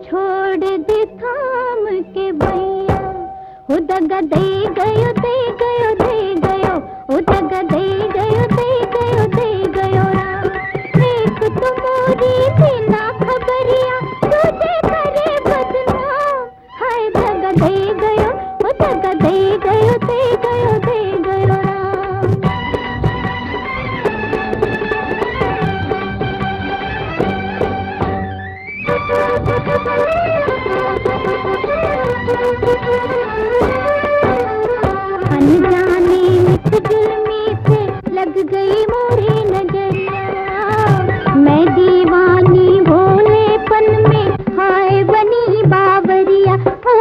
छोड़ दे थाम के भैया, हो दगा दे गयो दे गयो दे गयो, हो दगा दे गयो दे गयो दे गयो राम। एक तो मोरी थी ना खबरिया, तुझे करे बदनाम, हाय दगा दे गयो, हो दगा दे गयो दे गयो दे गयो राम। अनजाने मित जुल्मी से लग गई मोरी नजरिया, मैं दीवानी भोलेपन में हाय बनी बावरिया, ओ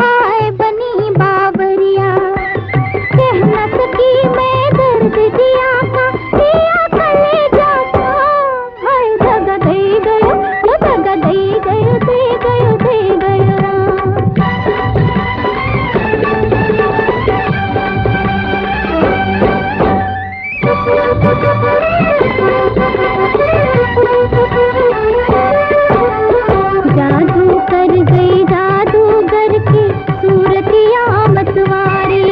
हाय बनी बावरिया। कह न सकी मैं दर्द दिया कलेजा का, हाय दगा दे गयो, ओ दगा दे गयो दे गयो दे गयो राम। जादू कर गई जादूगर की सूरतिया मतवारी,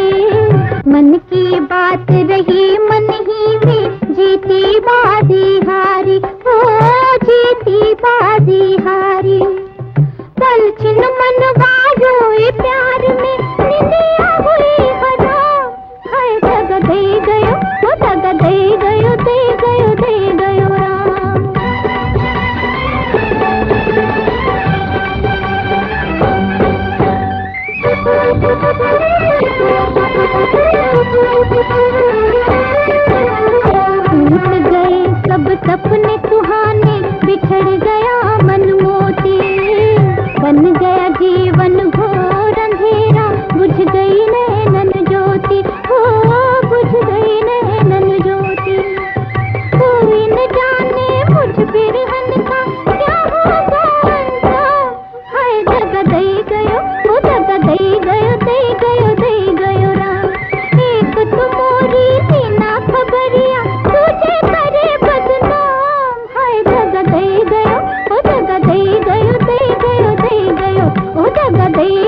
मन की बात रही मन ही में, जीती बाजी हारी, ओ जीती बाजी हारी। पल छिन मन वारोए प्यार में, निंदिया हुई हराम, हाय दगा दे गयो, ओ दगा दे गयो दे गयो दे गयो राम। टूट गए सब सपने सुहाने, बिछड़ गया मन मोती, बन गया जीवन घोर अंधेरा, बुझ गई नैनन ज्योति, हो बुझ गई नैनन ज्योति। कोई न जाने मुझ बिरहन का क्या होगा अंजाम, हाय दगा दे गयो, ओ दगा दे गयो दे गयो दे गयो राम। एक तो मोरी थी ना खबरिया, तुझे करे बदनाम, हाय दगा दे गयो, ओ दगा दे गयो दे गयो दे गयो, ओ दगा दे